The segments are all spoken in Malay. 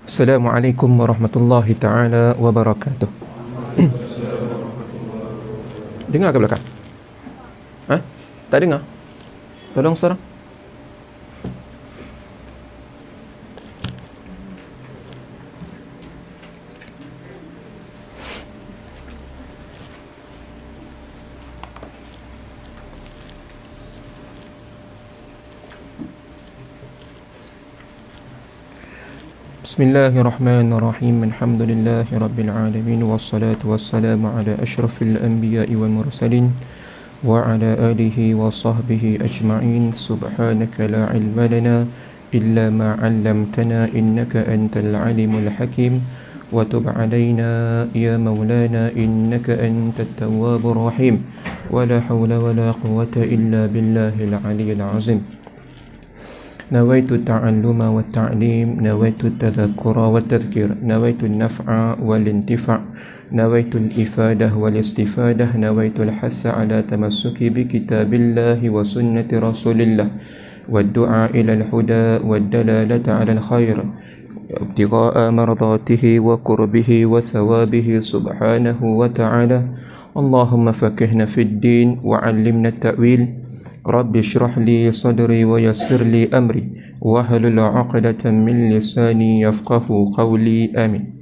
Assalamualaikum warahmatullahi taala wabarakatuh. Dengar ke belakang? Ha? Tak dengar? Tolong seorang. Bismillahirrahmanirrahim. Alhamdulillahi rabbil alamin wassalatu wassalamu ala asyrafil anbiya'i wal mursalin wa ala alihi wa sahbihi ajma'in. Subhanaka la ilma lana illa ma 'allamtana innaka antal alimul hakim wa tub 'alaina ya maulana innaka antat tawwabur rahim wa la hawla wa la quwwata illa billahil aliyyil azim. نويت التعلم والتعليم نويت التذكر والتذكير نويت النفع والانتفاع نويت الإفادة والاستفادة نويت الحث على تمسك بكتاب الله وسنة رسول الله والدعاء إلى الهدى والدلالة على الخير ابتغاء مرضاته وقربه وثوابه سبحانه وتعالى. اللهم فقهنا في الدين وعلمنا التأويل. Rabbi syrah li sadri wa yassir li amri wahlul 'uqdatam min lisani yafqahu qawli. Amin.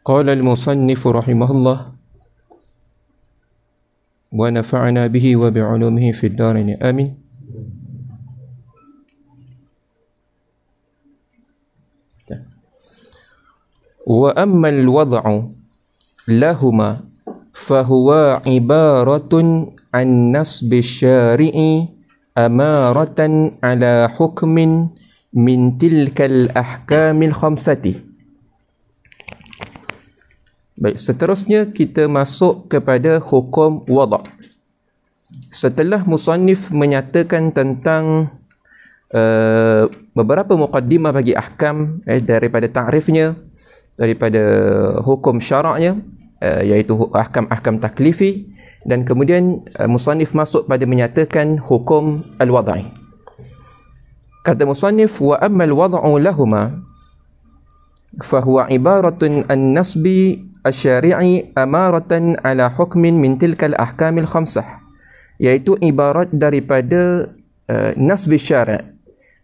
Qala al-musannif rahimahullah wa nafa'ana bihi wa bi'ulumihi fid dharain. Amin. Wa amma al-wad'u lahuma fahuwa ibaratun an nasbi syari'i amaratan ala hukmin min tilkal ahkamil khamsati. Baik, seterusnya kita masuk kepada hukum wada'. Setelah musannif menyatakan tentang beberapa muqaddimah bagi ahkam, daripada ta'rifnya, daripada hukum syaraknya, iaitu ahkam-ahkam taklifi, dan kemudian musannif masuk pada menyatakan hukum al-wada'i. Kata musannif, wa amma al-wada'u lahuma fahuwa ibaratun an nasbi asy-syari'i amaratan ala hukmin min tilkal ahkamil khamsah, iaitu ibarat daripada nasbi syari'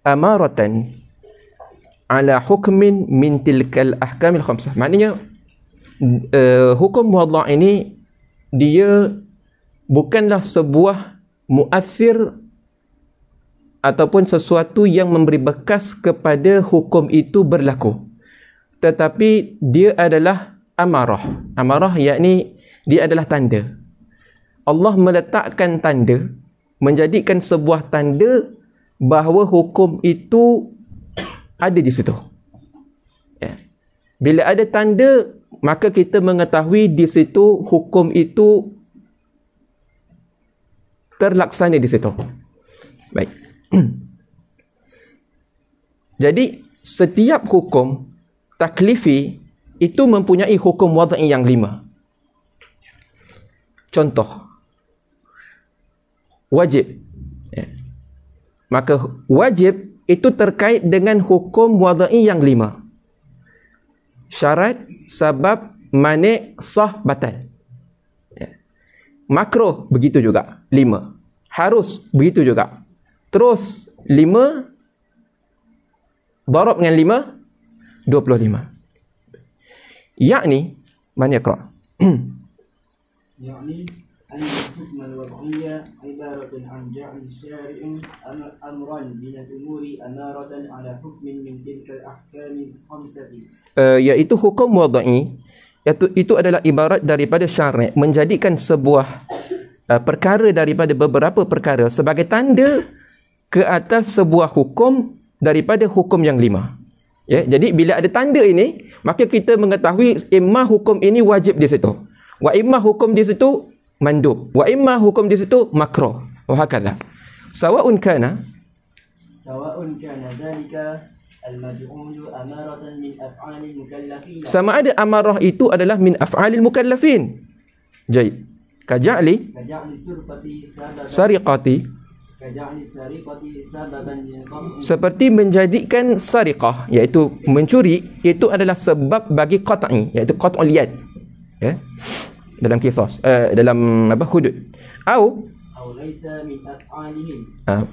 amaratan ala hukmin min tilkal ahkamil khamsah. Maknanya hukum wada' ini dia bukanlah sebuah muathir ataupun sesuatu yang memberi bekas kepada hukum itu berlaku, tetapi dia adalah amarah. Amarah yakni dia adalah tanda. Allah meletakkan tanda, menjadikan sebuah tanda bahawa hukum itu ada di situ. Ya. Bila ada tanda, maka kita mengetahui di situ hukum itu terlaksana di situ. Baik. Jadi setiap hukum taklifi itu mempunyai hukum wada'i yang 5. Contoh, wajib. Ya. Maka wajib itu terkait dengan hukum wada'i yang 5. Syarat, sabab, mani', sah, batal. Ya. Makruh, begitu juga, 5. Harus, begitu juga. Terus, 5, darab dengan 5, 25. Yakni, man yaqra'? يعني أن الحكم الوضعي عبارة عن جعل الشارع أمرا من الأمور أمارة على حكم من تلك الأحكام الخمسة. Iaitu hukum wada'i, itu adalah ibarat daripada syari' menjadikan sebuah perkara daripada beberapa perkara sebagai tanda ke atas sebuah hukum daripada hukum yang 5. Ya, jadi bila ada tanda ini, maka kita mengetahui imma hukum ini wajib di situ, wa imma hukum di situ mandub, wa imma hukum di situ makruh, wa hakadha. Sawa'un kana sawa'un kana dhalika al-maj'ul amaratan min af'alil mukallafin. Sama ada amarah itu adalah min af'alil mukallafin. Baik. Kaja'li sariqati, seperti menjadikan sariqah, iaitu mencuri, itu adalah sebab bagi qat'i, iaitu qat'ul yad, ya, dalam qisas, dalam hudud.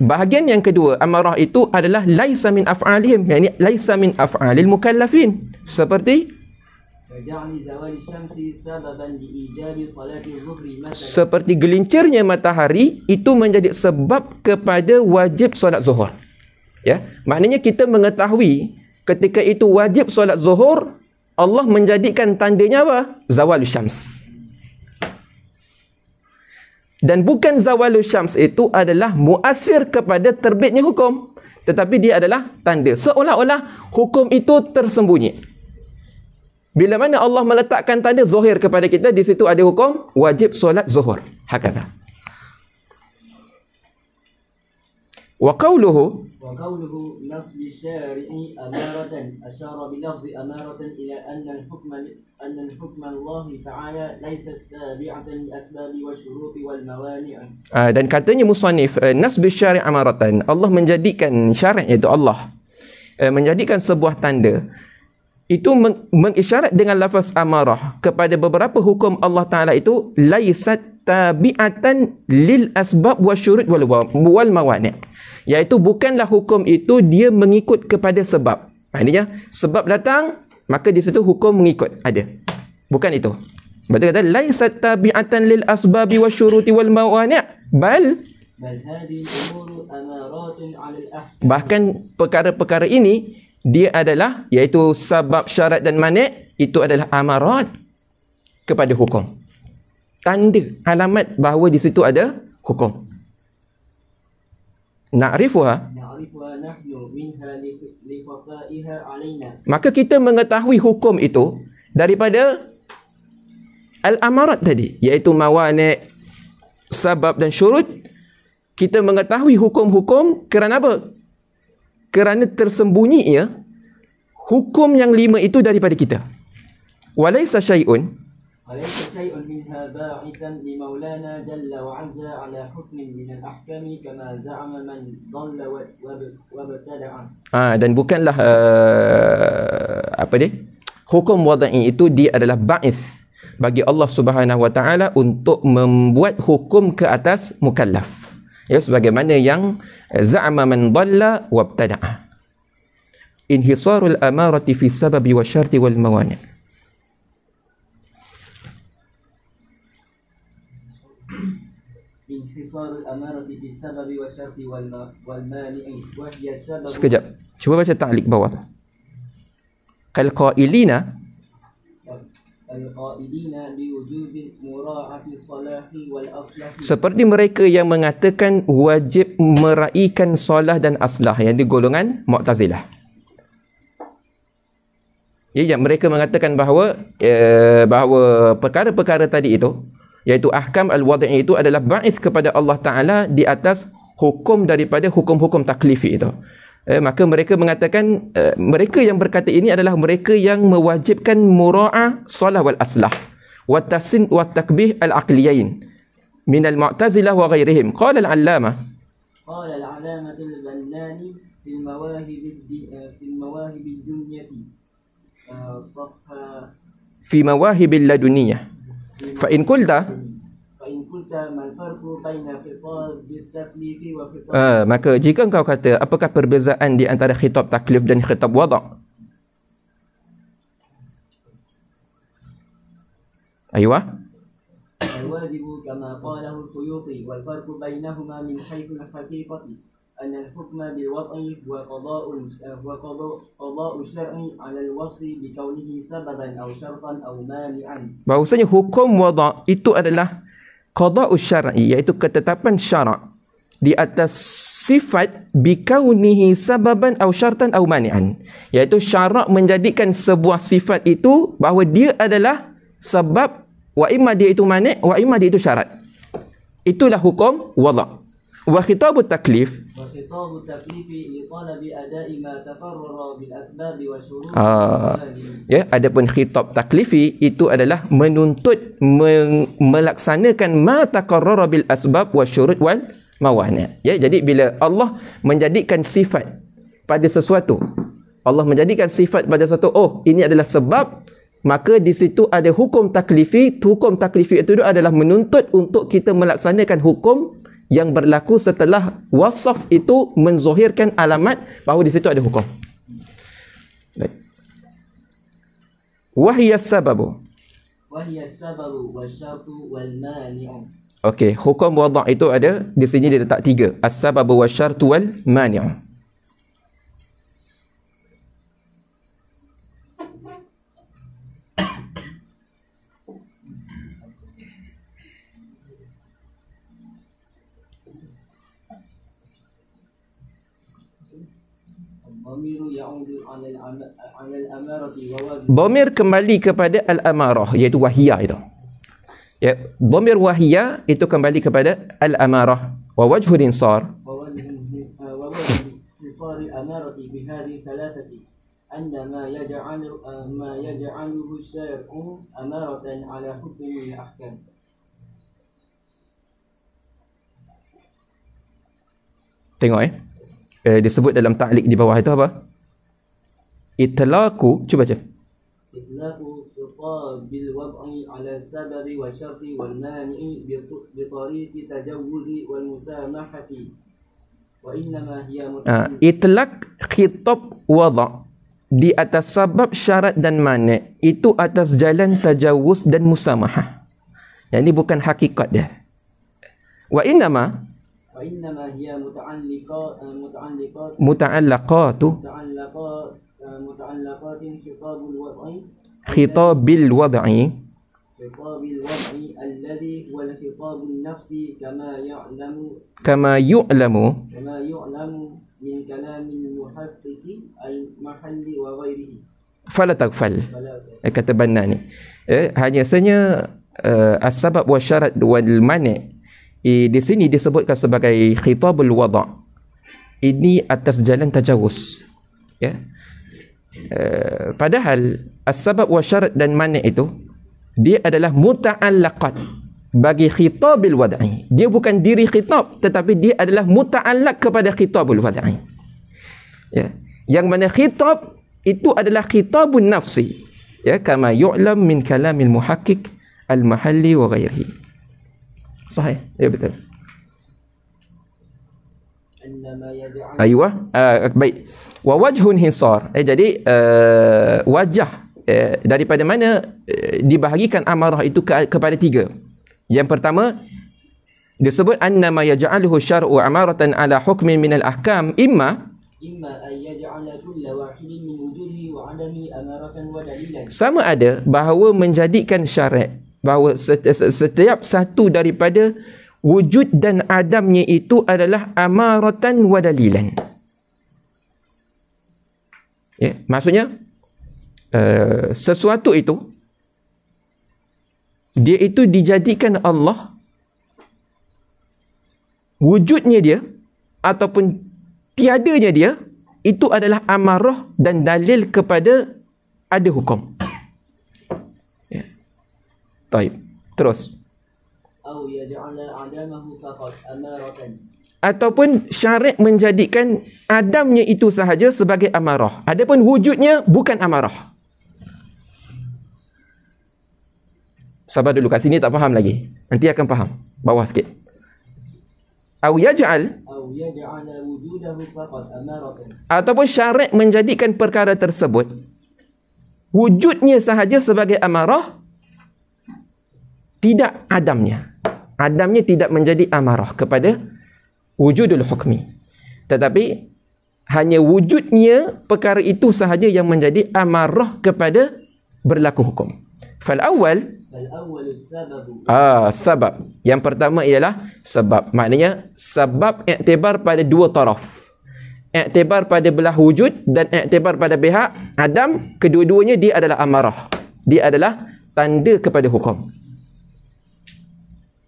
Bahagian yang kedua amarah itu adalah laisa min af'alihim, yakni laisa min af'alil mukallafin, seperti gelincirnya matahari itu menjadi sebab kepada wajib solat zuhur. Ya, maknanya kita mengetahui ketika itu wajib solat zuhur, Allah menjadikan tandanya apa? Zawalus syams. Dan bukan zawalus syams itu adalah muathir kepada terbitnya hukum, tetapi dia adalah tanda, seolah-olah hukum itu tersembunyi. Bila mana Allah meletakkan tanda zuhur kepada kita, di situ ada hukum wajib solat zuhur. Hakata. Wa qawluhu nasb syari'i amaratan asyara bi lafzi amaratan ila anna al-hukm Allah ta'ala laysa tabi'atan li asbab wa syurut wal mawani'. Dan katanya musannif, nasb syari' amaratan, Allah menjadikan syari', iaitu Allah menjadikan sebuah tanda, itu mengisyarat dengan lafaz amarah kepada beberapa hukum Allah Ta'ala itu laisat tabi'atan lil asbab wa syurut wal mawani', iaitu bukanlah hukum itu dia mengikut kepada sebab. Maknanya sebab datang, maka di situ hukum mengikut ada. Bukan itu. Betul kata laisat tabi'atan lil asbab wa syurut wal mawani', bahkan perkara-perkara ini dia adalah, iaitu sebab, syarat dan mani', itu adalah amarat kepada hukum. Tanda, alamat bahawa di situ ada hukum. Na'rifuha, maka kita mengetahui hukum itu daripada al-amarat tadi, iaitu mawani', sebab dan syurut. Kita mengetahui hukum-hukum kerana apa? Kerana tersembunyinya hukum yang 5 itu daripada kita. Walaysa syai'un minha ba'ithan li maulana jalla wa 'azza 'ala hukmin min al-ahkami kama za'ama man dhalla wa btada'a. Dan bukanlah hukum wadai itu dia adalah ba'ith bagi Allah Subhanahu wa taala untuk membuat hukum ke atas mukallaf. Ya, sebagaimana yang za'ama man dhalla wa btada'a. Inhisarul amarati fi sababi wa syarti wal mawani'. Inhisarul amarati fi sababi wa syarti wal mani'i wa hiya sabab. Sekejap. Cuba baca ta'liq bawah tu. Kal qailina seperti mereka yang mengatakan wajib meraihkan solah dan aslah, yang di golongan Mu'tazilah. Ya, mereka mengatakan bahawa perkara-perkara tadi itu, iaitu ahkam al-wad'i itu adalah ba'ith kepada Allah Ta'ala di atas hukum daripada hukum-hukum taklifi itu. Maka mereka mengatakan, mereka yang berkata ini adalah mereka yang mewajibkan mura'ah solah wal aslah wa tasin wa takbih al-aqliyain min al-mu'tazilah wa ghairihim. Qala al-allamah al-Bannani fil mawahib ad-dunyati fi mawahib al-laduniyah fa in qulta maka jika engkau kata apakah perbezaan di antara khitab taklif dan khitab wada'? Aywa. Al-wajibu kama qalahu Suyuti wal farqu bainahuma min haythu al-haqiqati أن الحكم بالوضع هو قضاء الشرع على الوصف بكونه سببا أو شرطا أو مانعا. Bahawasanya hukum wada' itu adalah qada'us syar'i, iaitu ketetapan syarak di atas sifat bikaunihi sababan atau syartan atau mani'an, iaitu syarak menjadikan sebuah sifat itu bahawa dia adalah sebab, wa imma dia itu mani', wa imma dia itu syarat. Itulah hukum wada'. Wa khitabut taklif, وخطاب التكليف لطلب أداء ما تقرر بالأسباب والشروط. Ya, adapun khitab taklifi itu adalah menuntut melaksanakan ma taqarrara bil asbab wasyurut wal mawani'. Ya, jadi bila Allah menjadikan sifat pada sesuatu, Allah menjadikan sifat pada sesuatu, oh ini adalah sebab, maka di situ ada hukum taklifi. Hukum taklifi itu adalah menuntut untuk kita melaksanakan hukum yang berlaku setelah wasaf itu menzohirkan alamat bahawa di situ ada hukum. Baik. Wahiyas sababu. Wahiyas sababu wasyartu wal mani'u. Okey, hukum wada' itu ada di sini, dia letak 3. As-sababu wasyartu wal mani'u. Dhamir kembali kepada al-amarah, iaitu wahiyah itu. Ya, dhamir wahiyah itu kembali kepada al-amarah. Wa wajhul insar. Wa wajhul insar al-amarah bihadhihi thalathati anna ma yaj'aluhu syar'u amaratan ala hukmin min ahkam. Tengok disebut dalam ta'liq di bawah itu apa? Itlaqu, cuba baca. Itlaqu khitabil wad'i ala sababi wa syarti wal mani'i bi tariqi tajawuzi wal musamahati. Wa innama hiya itlaq khitab wada' di atas sabab, syarat dan mani' itu atas jalan tajawuz dan musamahah. Yang ini bukan hakikat dia. Wa innama hiya khitabil wad'i alladhi huwa khitabun nafsi kama yu'lamu min kalamil muhaqqiqi al-mahalli wa ghairihi. Fala taghfal. Kata Banna ni. Hanya saja as-sabab wa syarat wal mani' di sini disebutkan sebagai khitabul wada'. Ini atas jalan tajawuz. Ya. Padahal as-sabab wa syarat dan mani' itu dia adalah muta'allaqat bagi khitabil wad'i. Dia bukan diri khitab, tetapi dia adalah muta'allaq kepada khitabul wad'i. Ya. Yang mana khitab itu adalah khitabun nafsi. Ya, kama yu'lam min kalamil muhaqqiq al-mahalli wa ghairihi. Sahih, ya betul. Aywa, baik. Wa wajhun hinsar. Jadi wajah daripada mana dibahagikan amarah itu kepada 3. Yang pertama disebut annama yaj'aluhu syar'u amaratan ala hukmin min al-ahkam imma an yaj'ala kulla wahidin min wujudihi wa 'adami amaratan wa dalilan. Sama ada bahawa menjadikan syarat bahawa setiap satu daripada wujud dan adamnya itu adalah amaratan wa dalilan. Ya, maksudnya sesuatu itu dia itu dijadikan Allah, wujudnya dia ataupun tiadanya dia itu adalah amarah dan dalil kepada ada hukum. Baik, terus. Ataupun syarik menjadikan adamnya itu sahaja sebagai amarah. Adapun wujudnya bukan amarah. Sabar dulu, kat sini tak faham lagi. Nanti akan faham. Bawah sikit. Ataupun syarik menjadikan perkara tersebut wujudnya sahaja sebagai amarah, tidak adamnya. Adamnya tidak menjadi amarah kepada wujudul hukmi. Tetapi hanya wujudnya perkara itu sahaja yang menjadi amarah kepada berlaku hukum. Fal awal sebab. Yang pertama ialah sebab. Maknanya sebab iktibar pada 2 taraf. Iktibar pada belah wujud dan iktibar pada pihak adam. Kedua-duanya dia adalah amarah. Dia adalah tanda kepada hukum.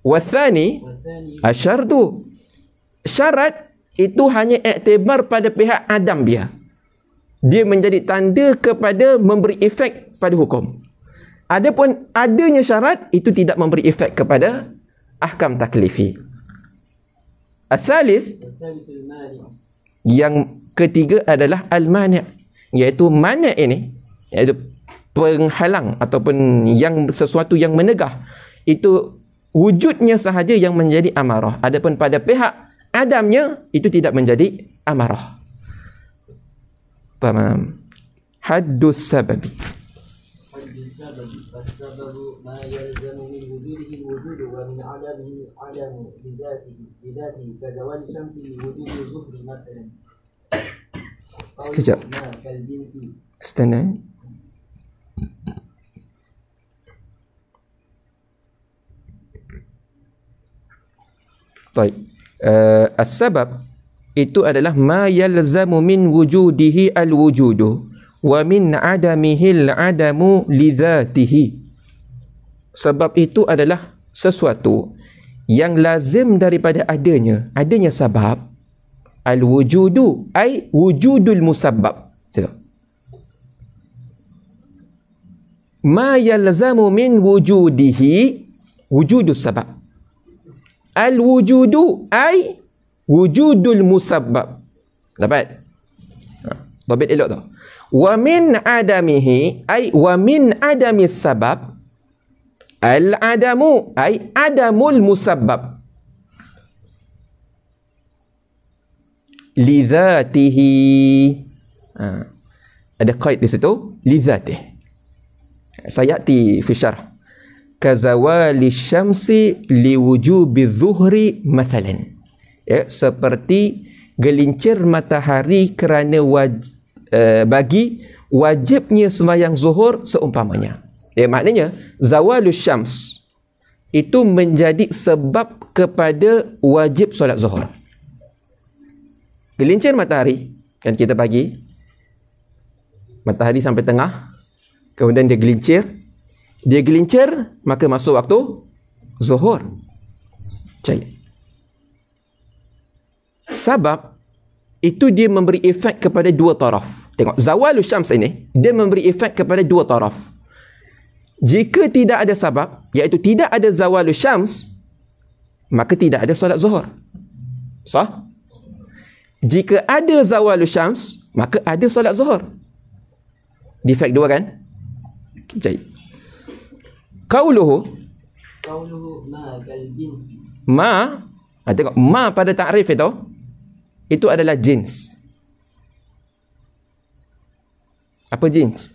Wathani asyartu. Syarat itu hanya iktibar pada pihak adam dia. Dia menjadi tanda kepada memberi efek pada hukum. Adapun adanya syarat, itu tidak memberi efek kepada ahkam taklifi. Al-thalith, yang ketiga adalah al-mani', iaitu mani' ini, iaitu penghalang ataupun yang sesuatu yang menegah. Itu wujudnya sahaja yang menjadi amarah. Adapun pada pihak adamnya, itu tidak menjadi amarah. Tamam. Haddus sababi. فالسبب ما يلزم من وجوده الوجود ومن عدمه عدم لذاته كزوال الشمس لوجود الظهر مثلا. Sekejap. Stand. Baik. As-sabab itu adalah ma yalzamu min wujudihi al-wujudu wa min adamihi al-adamu lidhatihi. Sebab itu adalah sesuatu yang lazim daripada adanya sebab. Al-wujudu ay wujudul musabbab. Ma yalzamu min wujudihi wujudus sabab. Al-wujudu ay wujudul musabbab. Dapat? Babit elok tu. Wa min adamihi ay wa min adamis sabab. Al-adamu ay adamul musabbab. Lidhatihi. Ada qaid di situ. Lidhatih. Sayati fi syarh. Kazawali syamsi liwujubi dhuhri mathalan. Ya, seperti gelincir matahari kerana bagi wajibnya sembahyang zuhur seumpamanya. Ya, maknanya zawalus syams itu menjadi sebab kepada wajib solat zuhur. Gelincir matahari, kan kita bagi matahari sampai tengah, kemudian dia gelincir, maka masuk waktu zuhur. Baik. Sebab itu dia memberi efek kepada dua taraf. Tengok, zawalus syams ini dia memberi efek kepada dua taraf. Jika tidak ada sebab, iaitu tidak ada zawalus syams, maka tidak ada solat zuhur. Sah? Jika ada zawalus syams, maka ada solat zuhur. Defek dua kan? Baik. Qauluhu ma kal jinsi. Ma, tengok, ma pada takrif itu adalah jins. Apa jins?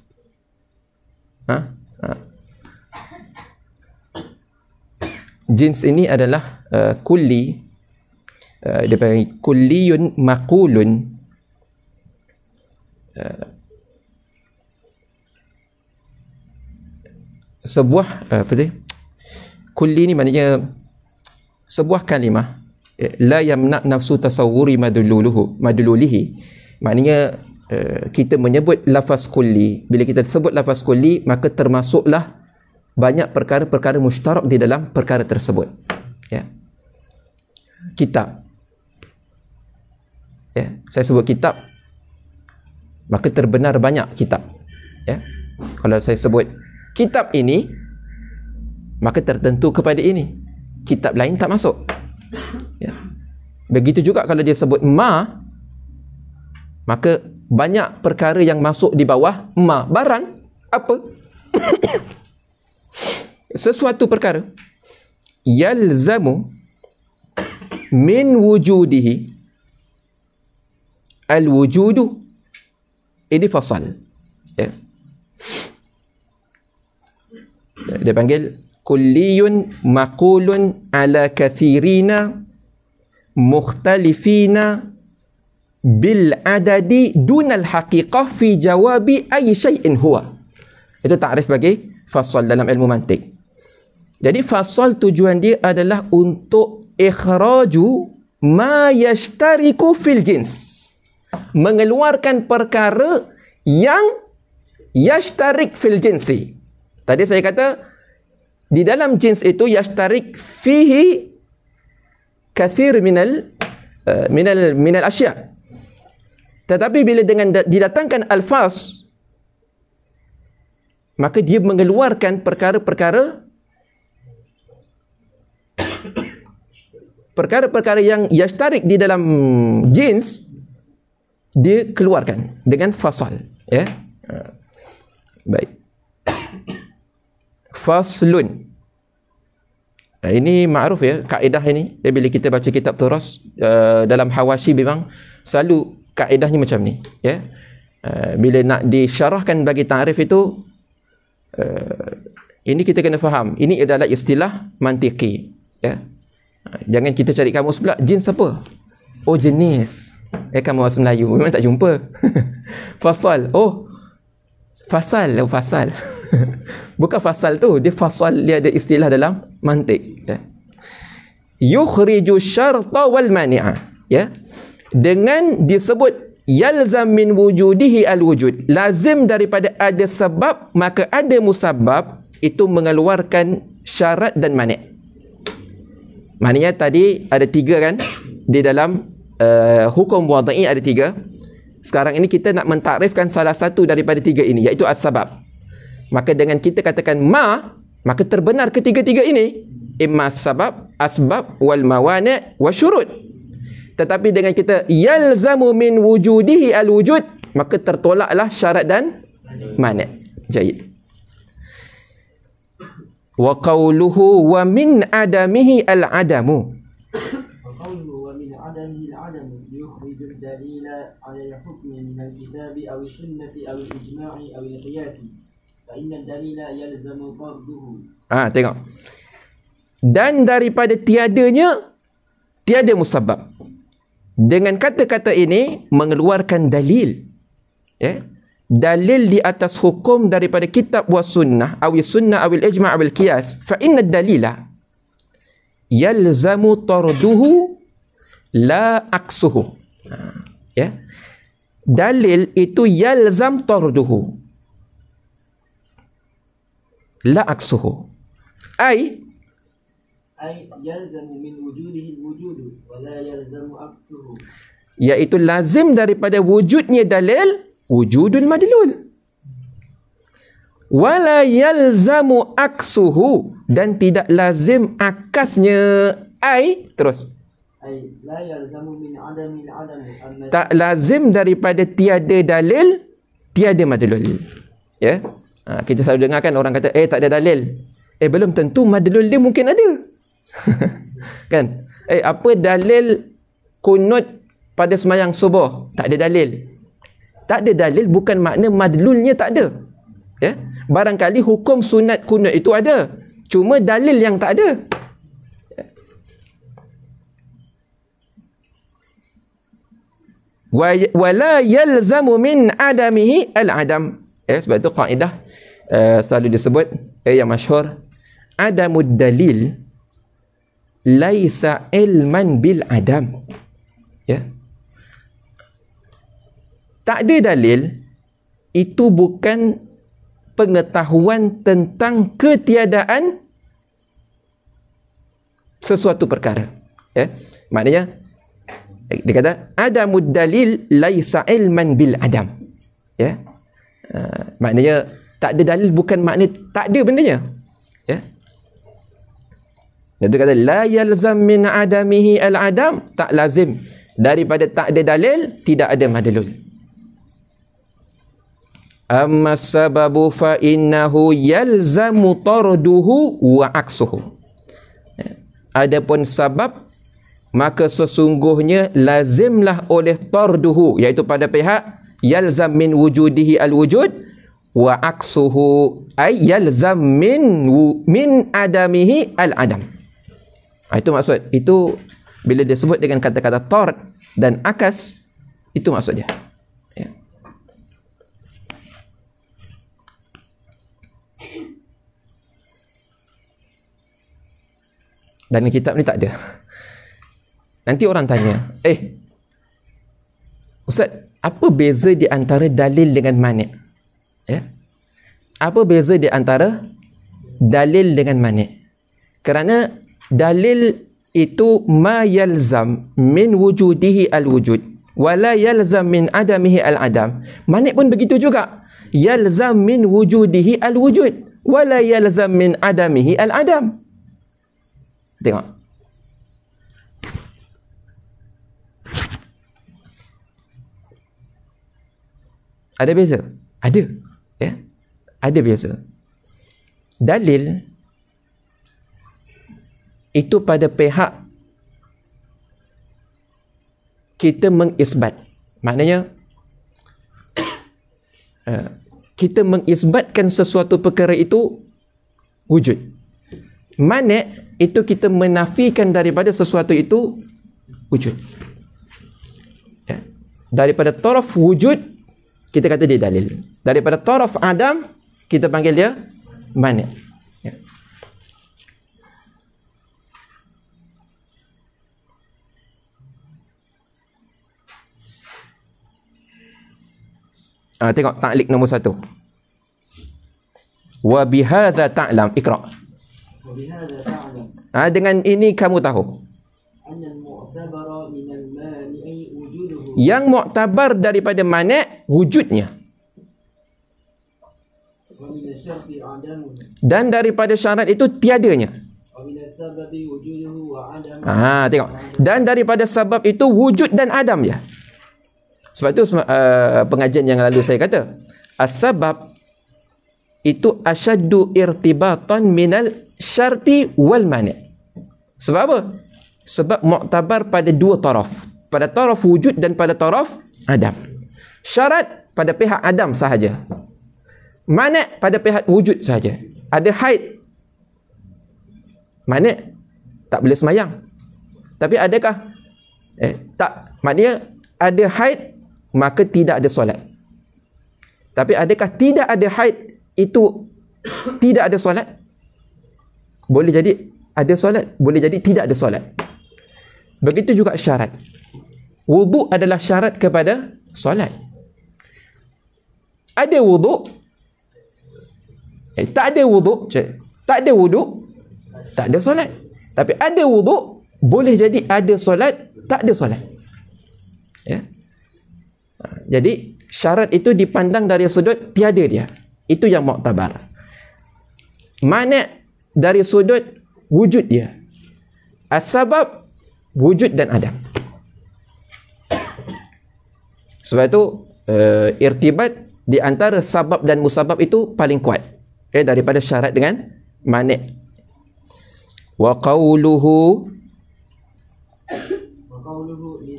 Jins ini adalah kulli. Dia panggil kulliyun maqulun. Sebuah apa tu? Kulli ni maknanya sebuah kalimah la yamna nafsu tasawwuri madlululihi. Maknanya kita menyebut lafaz kulli. Bila kita sebut lafaz kulli, maka termasuklah banyak perkara-perkara mushtarak di dalam perkara tersebut. Ya. Kitab. Ya, saya sebut kitab, maka terbenar banyak kitab. Ya. Kalau saya sebut kitab ini, maka tertentu kepada ini. Kitab lain tak masuk. Ya. Begitu juga kalau dia sebut ma, maka banyak perkara yang masuk di bawah ma. Barang apa? Sesuatu perkara yalzamu min wujudihi al-wujudu, ini fasal. Ya. Dia panggil kulliyun maqulun ala kathirina mukhtalifina bil adadi dunal haqiqah fi jawabi ay syai'in huwa. Itu takrif bagi fasal dalam ilmu mantik. Jadi fasal tujuan dia adalah untuk ikhraju ma yashtariku fil jins. Mengeluarkan perkara yang yashtarik fil jinsi. Tadi saya kata di dalam jins itu yashtarik fihi kathir minal minal asya. Tetapi bila dengan didatangkan alfaz, maka dia mengeluarkan perkara-perkara yang yashtarik di dalam jins, dia keluarkan dengan fasal, ya. Baik. Faslun. Ini ma'ruf ya, kaedah ini. Bila kita baca kitab turas dalam hawashi, memang selalu kaedahnya macam ni, ya. Bila nak disyarahkan bagi ta'rif itu, ini kita kena faham. Ini adalah istilah mantiki, ya. Jangan kita cari kamus pula, jins apa? Oh, jenis. Kamus Melayu memang tak jumpa. Fasal. Oh, fasal. Oh, fasal. Bukan fasal tu, dia fasal, dia ada istilah dalam mantik, ya. Yukhriju syarta wal mani'a, ya. Dengan disebut yalzam min wujudihi al-wujud, lazim daripada ada sebab maka ada musabbab, itu mengeluarkan syarat dan mani'. Maknanya tadi ada 3 kan, di dalam hukum wadai ada 3. Sekarang ini kita nak mentakrifkan salah satu daripada 3 ini, iaitu as-sabab. Maka dengan kita katakan maka terbenar ketiga-tiga ini, imma sabab, asbab, wal mawani' wa syurut. Tetapi dengan kita yalzamu min wujudihi al-wujud, maka tertolaklah syarat dan mani'. Jayid. Wa qawluhu wa min adamihi al-adamu. Wa qawluhu wa min adamihi al-adamu yukhriju ad-dalila 'ala al-hukmi min al-kitabi aw as-sunnati aw al-ijma'i aw al-qiyasi. Fa inna ad-dalila yalzamu farduhu. Tengok. Dan daripada tiadanya, tiada musabbab. Dengan kata-kata ini mengeluarkan dalil, ya. Dalil di atas hukum daripada kitab wa sunnah, awi sunnah awil ijma' awil qiyas. Fa inna dalila yalzamu tarduhu la aksuhu, ya. Dalil itu yalzam tarduhu la aksuhu, ay yalzamu min wujudihi al-wujudu wa la yalzamu aksuhu, iaitu lazim daripada wujudnya dalil wujudul madlul, wala yalzamu aksuhu, dan tidak lazim akasnya, terus la yalzamu min adami al-adam, tak lazim daripada tiada dalil tiada madlul, ya. Kita selalu dengar kan orang kata tak ada dalil. Belum tentu madlul dia mungkin ada. Kan? Apa dalil kunut pada semayang subuh? Tak ada dalil. Tak ada dalil bukan makna madlulnya tak ada, ya. Barangkali hukum sunat kunut itu ada, cuma dalil yang tak ada. Wala yalzamu min adamihi al-adam. Sebab itu kaedah selalu disebut yang masyhur, adamud dalil laisa ilman bil adam, ya. Tak ada dalil itu bukan pengetahuan tentang ketiadaan sesuatu perkara, ya. Maknanya dia kata adamud dalil laisa ilman bil adam, ya. Maknanya tak ada dalil bukan makna tak ada bendanya, ya. Dia kata la yalzam min adamihi al-adam, tak lazim daripada tak ada dalil tidak ada madlul. Amma sababu fa innahu yalzamu tarduhu wa aksuhu. Adapun sebab, maka sesungguhnya lazimlah oleh tarduhu, iaitu pada pihak yalzam min wujudihi al-wujud, wa aksuhu ay yalzam min adamihi al-adam. Itu maksud. Itu bila dia sebut dengan kata-kata tard dan akas, itu maksudnya, ya. Dan kitab ni tak ada. Nanti orang tanya, Ustaz, apa beza di antara dalil dengan mani'? Ya? Apa beza di antara dalil dengan mani'? Kerana dalil itu ma yalzam min wujudihi al-wujud wa la yalzam min adamihi al-adam. Manik pun begitu juga. Yalzam min wujudihi al-wujud wa la yalzam min adamihi al-adam. Tengok. Ada beza? Ada. Ya. Ada beza. Dalil itu pada pihak kita mengisbat. Maknanya kita mengisbatkan sesuatu perkara itu wujud. Manik itu kita menafikan daripada sesuatu itu wujud. Ya. Daripada taraf wujud kita kata dia dalil. Daripada taraf adam kita panggil dia manik. Ya. Tengok ta'liq nombor 1. Wa bihadza ta'lam, iqra. Wa bihadza ta'lam. Dengan ini kamu tahu. Anna al-mu'tabara min al-mani'i wujuduhu. Yang mu'tabar daripada mani' wujudnya. Wa min asy-syarti 'adamuhu. Dan daripada syarat itu tiadanya. Wa min as-sababi wujuduhu wa 'adamuhu. Tengok. Dan daripada sebab itu wujud dan adam ya. Sebab tu pengajian yang lalu saya kata as-sabab itu asyaddu irtibatan minal syarti wal mani'. Sebab apa? Sebab mu'tabar pada dua taraf. Pada taraf wujud dan pada taraf adam. Syarat pada pihak adam sahaja. Mani' pada pihak wujud sahaja. Ada haid. Mani' tak boleh semayang. Tapi adakah? Tak. Maknanya ada haid maka tidak ada solat. Tapi adakah tidak ada haid itu tidak ada solat? Boleh jadi ada solat, boleh jadi tidak ada solat. Begitu juga syarat. Wuduk adalah syarat kepada solat. Ada wuduk, tak ada wuduk, tak ada wuduk, tak ada solat. Tapi ada wuduk, boleh jadi ada solat, tak ada solat. Ya. Jadi syarat itu dipandang dari sudut tiada dia. Itu yang mu'tabar. Mani' dari sudut wujud dia. As-sabab wujud dan adam. Sebab itu irtibat di antara sabab dan musabab itu paling kuat daripada syarat dengan mani'. Wa qawluhu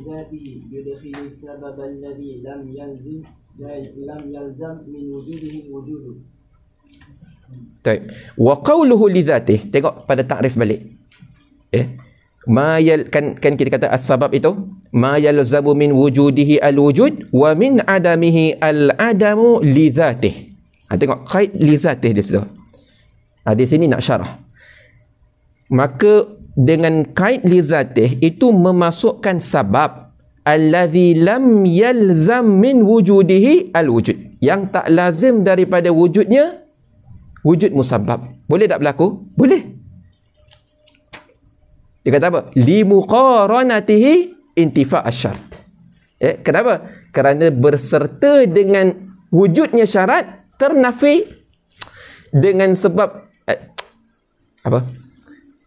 لذاته يدخل السبب الذي لم يلزم من وجوده وجوده. Baik. Wa qawluhu lidzatih. Tengok pada takrif balik. Kan kita kata as-sabab itu ma yalzamu min wujudihi al-wujud wa min adamihi al-adamu lidzatih. Tengok qaid lidzatih di situ. Di sini nak syarah. Maka dengan kait lizatih itu memasukkan sabab allazi lam yalzam min wujudihi al-wujud, yang tak lazim daripada wujudnya wujud musabbab. Boleh tak berlaku? Boleh. Dia kata apa? Li muqaranatihi intifa' asy-syart. Kenapa? Kerana berserta dengan wujudnya syarat ternafi dengan sebab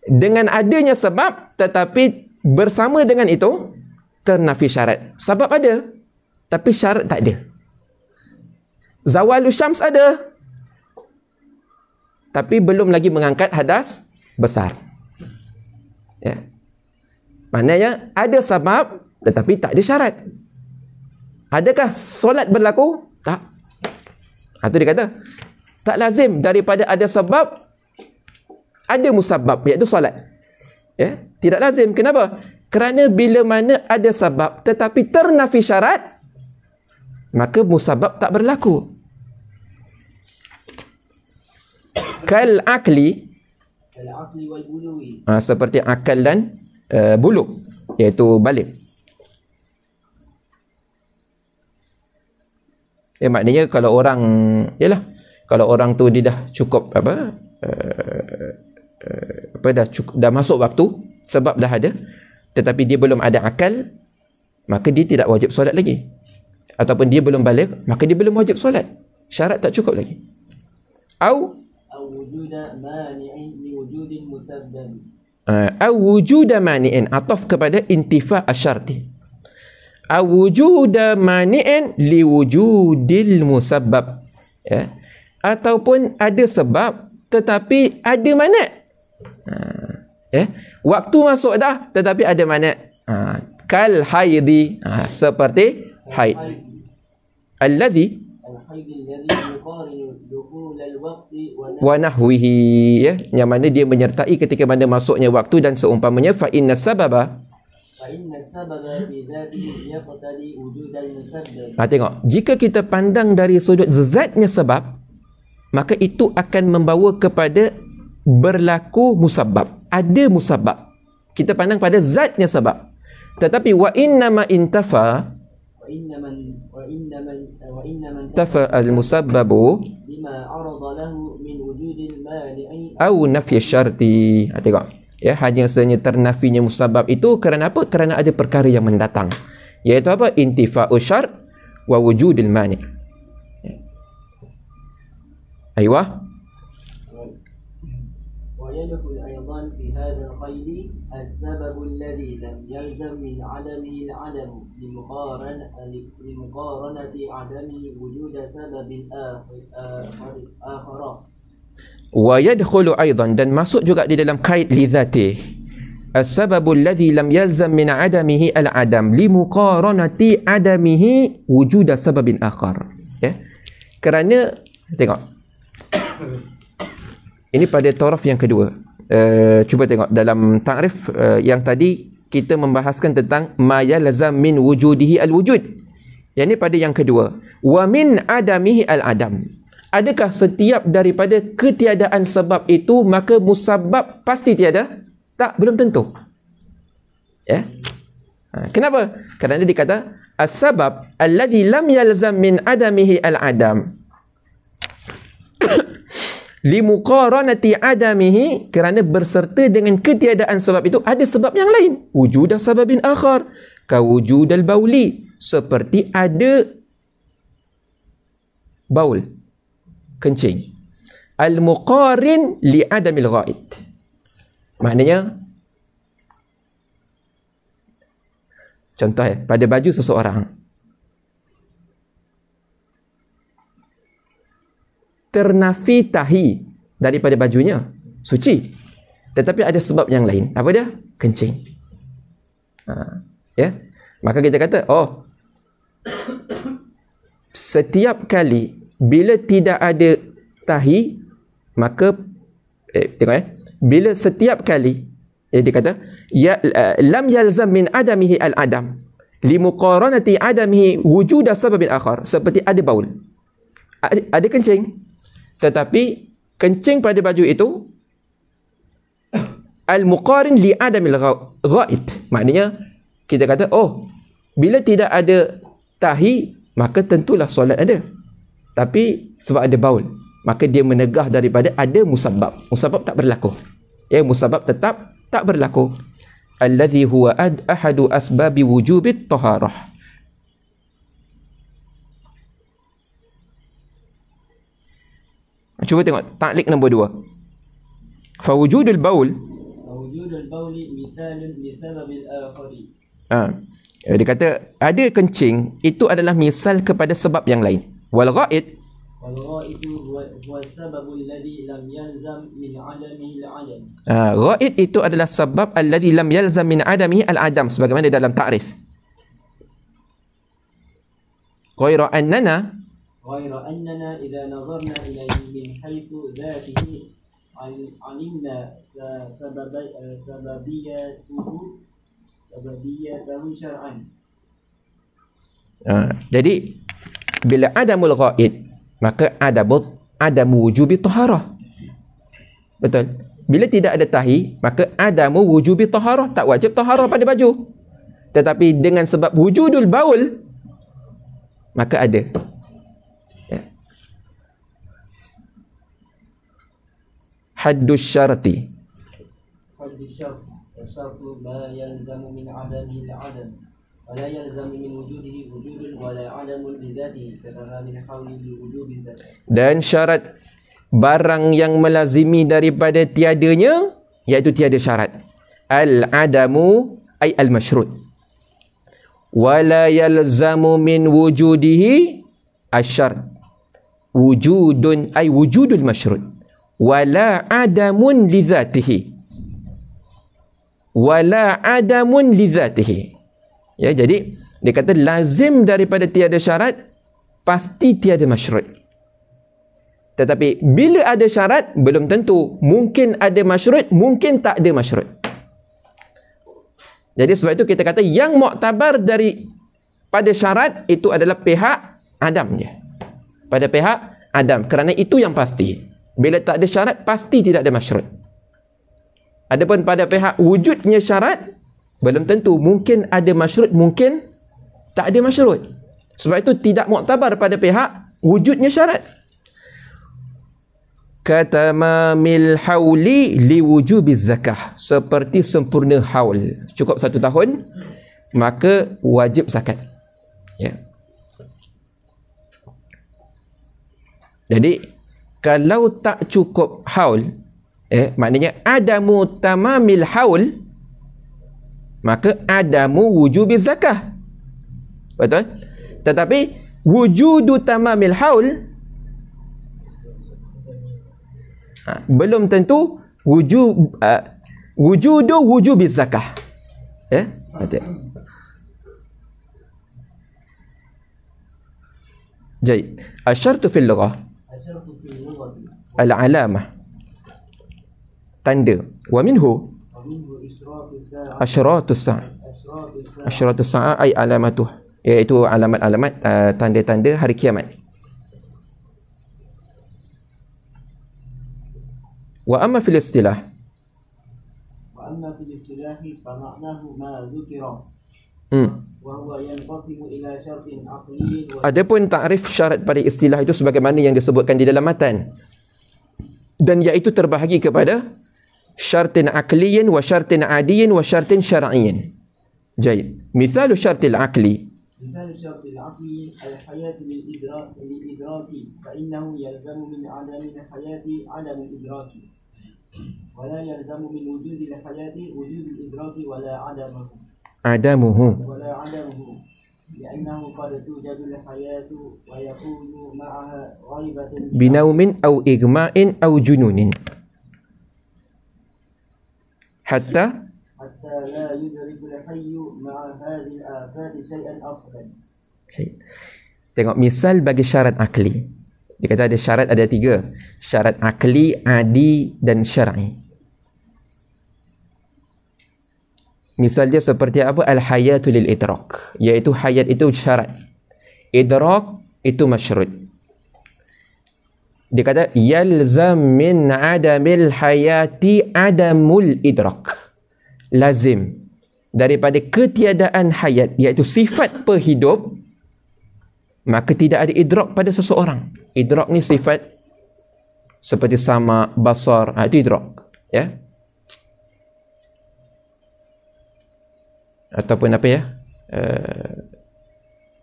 dengan adanya sebab tetapi bersama dengan itu ternafi syarat. Sebab ada tapi syarat tak ada. Zawalus syams ada tapi belum lagi mengangkat hadas besar. Ya. Maknanya ada sebab tetapi tak ada syarat. Adakah solat berlaku? Tak. Itu dia kata tak lazim daripada ada sebab ada musabbab, iaitu solat. Ya, tidak lazim. Kenapa? Kerana bila mana ada sebab tetapi ternafi syarat, maka musabbab tak berlaku. Kal akli, wal buluwi. Seperti akal dan buluk, iaitu balik. Maknanya kalau orang, kalau orang tu dia dah cukup dah masuk waktu, sebab dah ada, tetapi dia belum ada akal, maka dia tidak wajib solat lagi. Ataupun dia belum baligh, maka dia belum wajib solat. Syarat tak cukup lagi. Au wujuda mani'in li wujudin musabbab. Au wujuda mani'in, ataf kepada intifa asyarti. Au wujuda mani'in li wujudil musabbab. Ya. Ataupun ada sebab tetapi ada manat. Ya. Waktu masuk dah tetapi ada manat. Kal haidi, seperti haid. Alladhi wa nahwihi, ya, yang mana dia menyertai ketika mana masuknya waktu dan seumpamanya. Fa inna sababa tengok, jika kita pandang dari sudut zatnya sebab, maka itu akan membawa kepada berlaku musabbab. Ada musabbab. Kita pandang pada zatnya sebab. Tetapi wa innama intafa tafa al-musabbabu au nafy syarti. Tengok, ya, hanya sahaja ternafinya musabab itu kerana apa? Kerana ada perkara yang mendatang, iaitu apa? Intifa'u syart wa wujudil mani'. Aywa. ويدخل أيضا في هذا القيد السبب الذي لم يلزم من عدمه العدم لمقارنة عدمه وجود سبب آخر. ويدخل أيضا, dan masuk juga di dalam kait lidhatih, السبب الذي لم يلزم من عدمه العدم لمقارنة عدمه وجود سبب آخر. Ya. Kerana tengok, ini pada taraf yang kedua. Cuba tengok dalam ta'rif yang tadi kita membahaskan tentang ma yalzam min wujudihi al-wujud. Yang ini pada yang kedua. Wa min adamihi al-adam. Adakah setiap daripada ketiadaan sebab itu maka musabbab pasti tiada? Tak, belum tentu. Ya. Kenapa? Kerana dia kata as-sabab alladhi lam yalzam min adamihi al-adam. Limuqaranati adamihi, kerana berserta dengan ketiadaan sebab itu ada sebab yang lain. Wujuda sababin akhar ka wujudal bauli, seperti ada baul, kencing. Al-muqarin li adamil ghaid, maknanya contoh pada baju seseorang ternafi tahi daripada bajunya, suci, tetapi ada sebab yang lain. Apa dia? Kencing. Ya, maka kita kata, oh, setiap kali bila tidak ada tahi, maka tengok, bila setiap kali dia kata ya lam yalzam min adamihi al-adam limuqaranati adamihi wujuda sababin akhar, seperti ada baul, ada kencing, tetapi kencing pada baju itu al-muqarin li adamil ghaid, maknanya kita kata, oh, bila tidak ada tahi maka tentulah solat ada, tapi sebab ada baul maka dia menegah daripada ada musabbab. Musabbab tak berlaku, ya, musabbab tetap tak berlaku. Allazi huwa ahadu asbabi wujubit taharah. Cuba tengok ta'liq nombor 2. Fa wujudul baul, mithalun li sababil akhari. Dia kata ada kencing itu adalah misal kepada sebab yang lain. Wal ghaid huwa sababul ladzi lam yalzam min adamihi al-adam. Ghaid itu adalah sebab alladzi lam yalzam min adamihi al-adam, sebagaimana dalam ta'rif. Ghaira annana idza nazarna ilayhi min haythu dhatihi alimna sababiyatahu syar'an. Jadi bila adamul ghaid maka adamu wujubi taharah. Betul. Bila tidak ada tahi maka adamu wujubi taharah, tak wajib taharah pada baju. Tetapi dengan sebab wujudul baul maka ada. Haddus syarti. الشرط ما يلزم من عدمه العدم ولا يلزم من وجوده وجود ولا عدم لذاته كتمام الحول لوجوب الزكاة. Dan syarat barang yang melazimi daripada tiadanya, iaitu tiada syarat. Al-adamu ay al-masyrut. Wala yalzamu min wujudihi asyart. Wujudun ay wujudul masyrut. Wala adamun li dhatihi. Wala adamun li dhatihi. Ya, jadi dia kata lazim daripada tiada syarat, pasti tiada masyrut. Tetapi bila ada syarat, belum tentu. Mungkin ada masyrut, mungkin tak ada masyrut. Jadi sebab itu kita kata yang muktabar dari pada syarat itu adalah pihak adam je. Pada pihak adam. Kerana itu yang pasti. Bila tak ada syarat, pasti tidak ada masyrut. Adapun pada pihak wujudnya syarat, belum tentu. Mungkin ada masyrut, mungkin tak ada masyrut. Sebab itu tidak muktabar pada pihak wujudnya syarat. Katamamil hauli liwujubiz zakah. Seperti sempurna haul. Cukup 1 tahun, maka wajib zakat. Ya. Jadi, kalau tak cukup haul, maknanya adamu tamamil haul, maka adamu wujubiz zakah. Betul? Tetapi, wujudu tamamil haul, belum tentu wujudu wujubiz zakah. Ya, betul. Baik. Asyartu fil lughah. Al-alamah. Tanda. Wa minhu asyratus sa'ah. Asyratus sa'ah ay alamatuh. Iaitu alamat-alamat tanda-tanda hari kiamat. Wa amma fil istilah. Wa amma fil istilah fa ma'nahu ma dzukira. Wa huwa yanqasimu ila syartin aqliyyin wa Adapun takrif syarat pada istilah itu sebagaimana yang disebutkan di dalam matan. Dan iaitu terbahagi kepada syartin aqliyyin wa syartin adiyyin wa syartin syar'iyyin. Baik. Misal syartil aqli. مثال الشرط العقلي الحياة للإدراك فإنه يلزم من عدم الحياة عدم الإدراك ولا يلزم من وجود الحياة وجود الإدراك ولا عدمه لأنه قد توجد الحياة ويكون معها غيبة بنوم أو إغماء أو جنون حتى لا يدرك الحي مع هذه الآفات شيئا أصلا. Tengok misal bagi syarat akli. Dia kata ada syarat, ada 3. Syarat akli, adi dan syar'i. Misal dia seperti apa? Al-hayatu lil idrak. Iaitu hayat itu syarat. Idrak itu masyrut. Dia kata yalzam min adamil hayati adamul idrak. Lazim daripada ketiadaan hayat, iaitu sifat perhidup, maka tidak ada idrak pada seseorang. Idrak ni sifat seperti sama, basar, itu idrak, ya. Ataupun apa ya,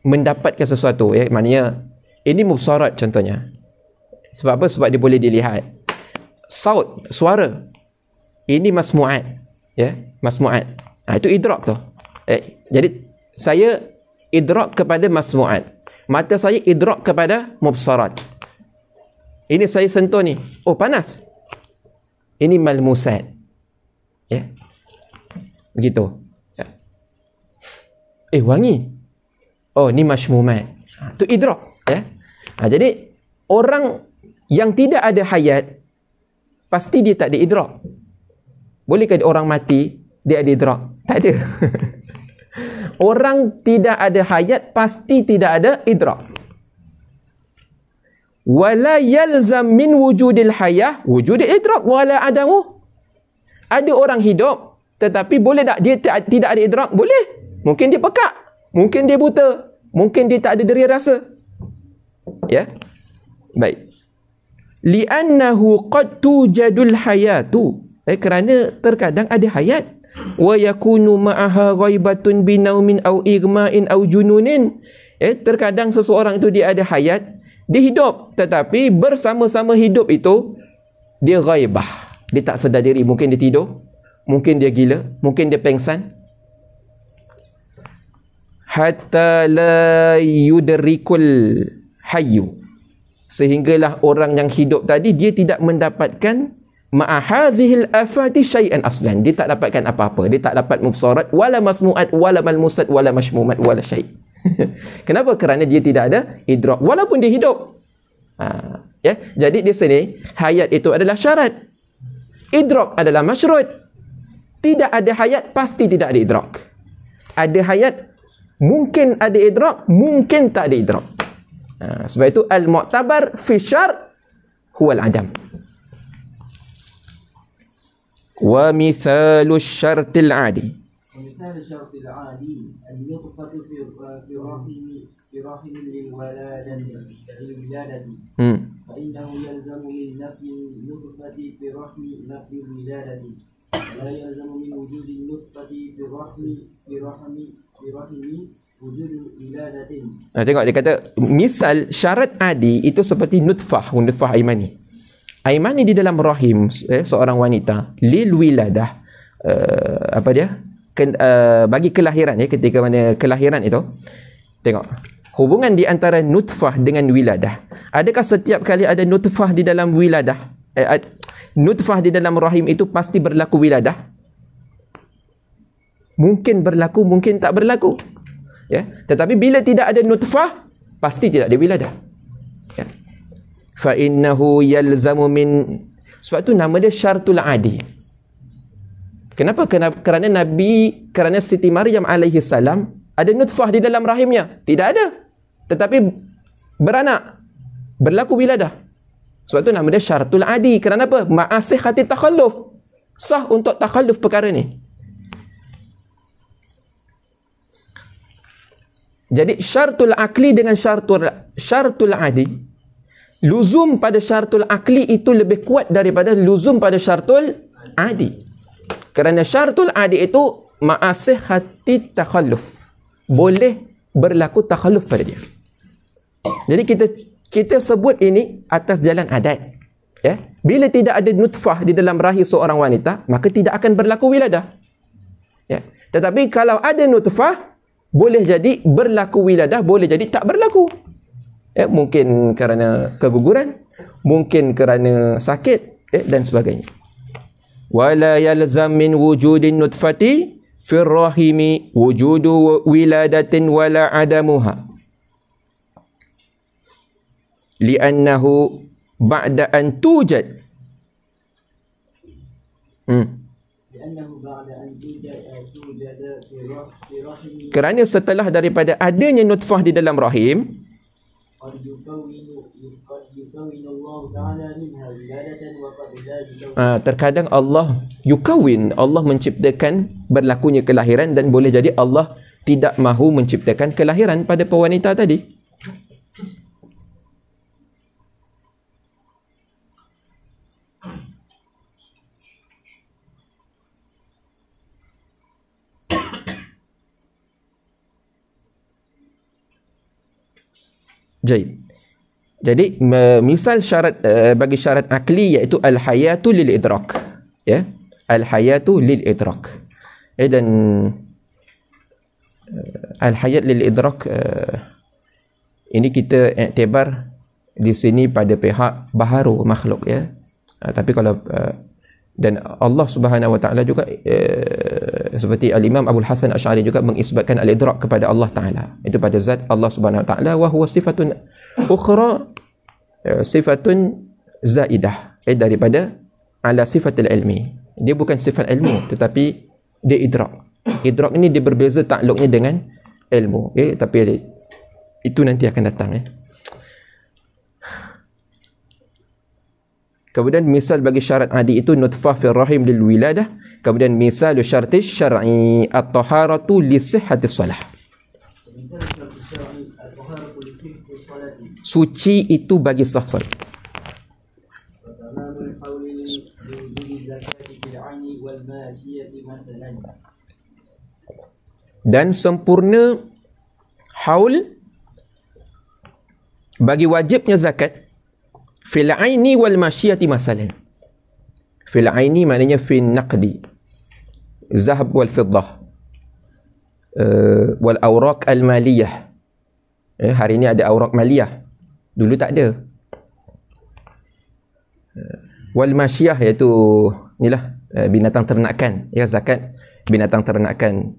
mendapatkan sesuatu, ya. Maknanya ini mubsarat contohnya. Sebab apa? Sebab dia boleh dilihat. Saut, suara, ini masmu'at, ya, masmu'at. Itu idrak tu. Jadi saya idrak kepada masmu'at. Mata saya idrak kepada mubsarat. Ini saya sentuh ni. Oh, panas. Ini malmusat. Ya. Begitu. Ya. Wangi. Oh, ni mashmumat. Itu idrak, ya. Jadi orang yang tidak ada hayat, pasti dia tak ada idrak. Bolehkah orang mati dia ada idrak? Tak ada. Orang tidak ada hayat pasti tidak ada idrak. Wala yalzam min wujudil hayah wujudil idrak wala adamu. Ada orang hidup tetapi boleh tak dia tidak ada idrak? Boleh. Mungkin dia pekak, mungkin dia buta, mungkin dia tak ada deria rasa. Ya. Baik. Li'annahu qad tujadul hayatu. Kerana terkadang ada hayat. wa yakunu ma'aha ghaibatun binaumin aw igma'in aw jununin. Terkadang seseorang itu dia ada hayat, dia hidup, tetapi bersama-sama hidup itu dia ghaibah, dia tak sedar diri. Mungkin dia tidur, mungkin dia gila, mungkin dia pengsan. Hatta la yudrikul hayyu, sehinggalah orang yang hidup tadi dia tidak mendapatkan ma'ahadhil afati syai'an aslan. Dia tak dapatkan apa-apa. Dia tak dapat mubsarat wala masmu'at wala malmusat wala mashmumat wala syai'. Kenapa? Kerana dia tidak ada idrak walaupun dia hidup. Jadi di sini hayat itu adalah syarat, idrak adalah masyrut. Tidak ada hayat pasti tidak ada idrak. Ada hayat mungkin ada idrak, mungkin tak ada idrak. Sebab itu al-mu'tabar fi syar' huwa al-adam. Wa mithalu syartil 'adi, ومثال الشرط العادي النطفة في رحم للولادة فإنه يلزم من نفي النطفة في رحم نفي الولادة ولا يلزم من وجود النطفة في رحم wujud wiladatin. Tengok dia kata misal syarat adi itu seperti nutfah air mani. Air mani di dalam rahim seorang wanita lil wiladah, bagi kelahiran, ketika mana kelahiran itu, tengok hubungan di antara nutfah dengan wiladah. Adakah setiap kali ada nutfah di dalam wiladah, nutfah di dalam rahim itu pasti berlaku wiladah? Mungkin berlaku, mungkin tak berlaku. Tetapi bila tidak ada nutfah, pasti tidak ada wiladah. Fa innahu yalzamu min, sebab tu nama dia syartul adi. Kenapa? Kerana Siti Maryam alaihi salam ada nutfah di dalam rahimnya? Tidak ada. Tetapi beranak, berlaku wiladah. Sebab tu nama dia syartul adi. Kerana apa? Ma'asihati takhalluf. Sah untuk takhalluf perkara ni. Jadi syartul akli dengan syartul adi, luzum pada syartul akli itu lebih kuat daripada luzum pada syartul adi. Kerana syartul adi itu ma'asihati takhalluf, boleh berlaku takhalluf pada dia. Jadi kita sebut ini atas jalan adat. Bila tidak ada nutfah di dalam rahim seorang wanita, maka tidak akan berlaku wiladah. Tetapi kalau ada nutfah, boleh jadi berlaku wiladah, boleh jadi tak berlaku. Mungkin kerana keguguran, mungkin kerana sakit, dan sebagainya. Wala yalzam min wujudin nutfati fi rahimi wujudu wiladatin wala adamuha. Li'annahu ba'da an tujad. Kerana setelah daripada adanya nutfah di dalam rahim, terkadang Allah yukawin, Allah menciptakan berlakunya kelahiran, dan boleh jadi Allah tidak mahu menciptakan kelahiran pada pewanita tadi. Jadi misal syarat bagi syarat akli iaitu al-hayatu lil idrak. Al-hayatu lil idrak. Dan al-hayat lil idrak ini kita iktibar di sini pada pihak baharu makhluk, tapi kalau dan Allah Subhanahu wa taala juga seperti al-Imam Abdul Hasan Asy'ari juga mengisbatkan al-idrak kepada Allah taala, itu pada zat Allah Subhanahu wa taala, wa huwa sifatun ukhra, sifatun zaidah, daripada ala sifatil ilmi. Dia bukan sifat ilmu, tetapi dia idrak. Idrak ini dia berbeza takluknya dengan ilmu, tapi itu nanti akan datang. Kemudian misal bagi syarat adi itu nutfah fi rahim lil wiladah. Kemudian misal syarti syar'i at-taharatu li sihhati shalah. Suci itu bagi sah salat. Dan sempurna haul bagi wajibnya zakat fil aini wal masyiyati masalan. Fil aini maknanya fil naqdi, zahab wal fiddah, wal awraq al maliyah. Hari ini ada awraq maliyah, dulu tak ada. Wal masyiyah iaitu inilah binatang ternakan, ya, zakat binatang ternakan,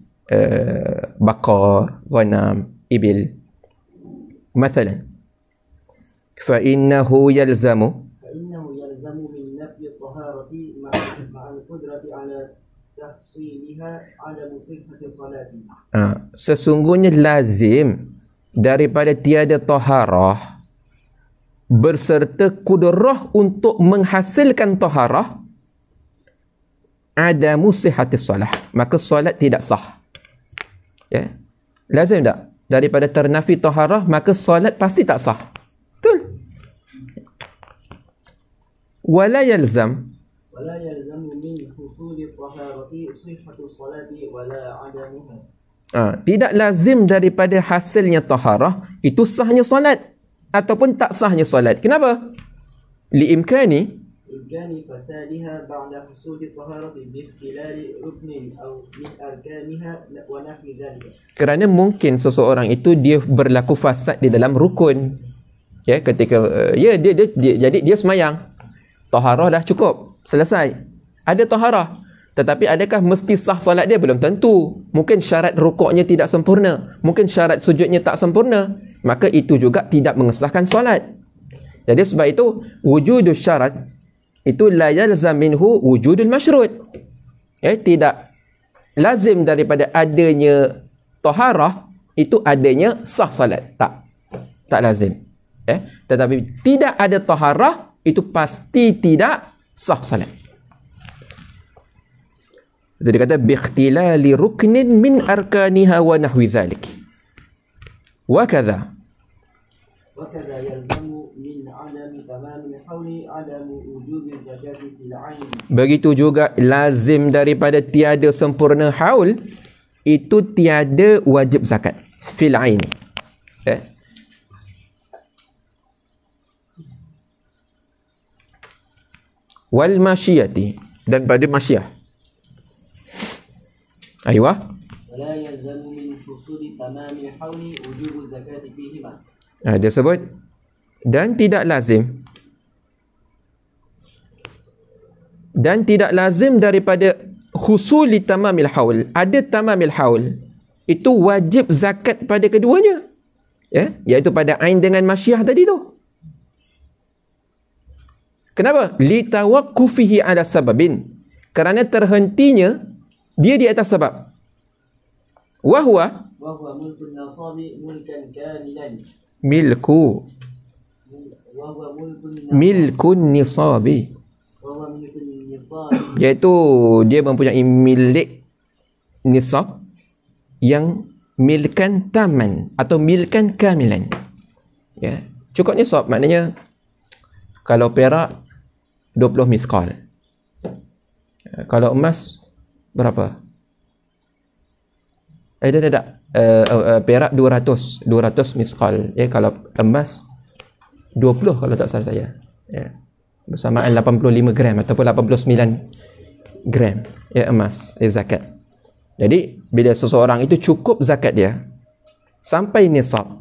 bakar, ghanam, ibil. Mathalan, fa innahu yalzamu من نفي الطهارة مع القدرة على تحصيلها عدم صحة الصلاة. Sesungguhnya lazim daripada tiada taharah berserta kudrah untuk menghasilkan taharah adamu sihhatis salah, maka solat tidak sah. Ya, lazim tak? Daripada ternafi taharah maka solat pasti tak sah. Betul? Wala yalzam من حصول الطهارة صحة الصلاة ولا عدمها. Tidak lazim daripada hasilnya taharah itu sahnya solat ataupun tak sahnya solat. Kenapa? Liimkani فسادها بعد حصول الطهارة باختلال ركن أو من أركانها ونحو ذلك. Kerana mungkin seseorang itu dia berlaku fasad di dalam rukun. Ya, ketika jadi dia semayang, taharah dah cukup, selesai. Ada taharah, tetapi adakah mesti sah solat dia? Belum tentu. Mungkin syarat rukuknya tidak sempurna, mungkin syarat sujudnya tak sempurna, maka itu juga tidak mengesahkan solat. Jadi sebab itu wujudus syarat itu la yalzam minhu wujudul masyrut. Ya, tidak lazim daripada adanya taharah itu adanya sah salat. Tak lazim. Tetapi tidak ada taharah itu pasti tidak sah salat. Jadi dia kata biikhtilali ruknin min arkaniha wa nahwi dhalik. Wa kadza يلزم من عدم تمام الحول عدم وجوب الزكاة في العين. Begitu juga lazim daripada tiada sempurna haul itu tiada wajib zakat fil ain. Wal masyiyati, dan pada masyiyah. Aywa. ولا يلزم من حصول تمام الحول وجوب الزكاة فيهما. Dia sebut dan tidak lazim daripada husuli tamamil haul, ada tamamil haul itu wajib zakat pada keduanya, ya, iaitu pada ain dengan masyiyah tadi tu. Kenapa? Li tawaqqufihi ala sababin, kerana terhentinya dia di atas sebab. Wahwa mulkun nasabi mulkan kamilan. Milkun nisabi, iaitu dia mempunyai milik nisab yang milkan taman atau milkan kamilan. Ya, cukup nisab maknanya kalau perak 20 miskal. Kalau emas berapa? Perak 200 miskal. Kalau emas 20 kalau tak salah saya. Ya. Bersamaan 85 gram ataupun 89 gram emas zakat. Jadi bila seseorang itu cukup zakat dia sampai nisab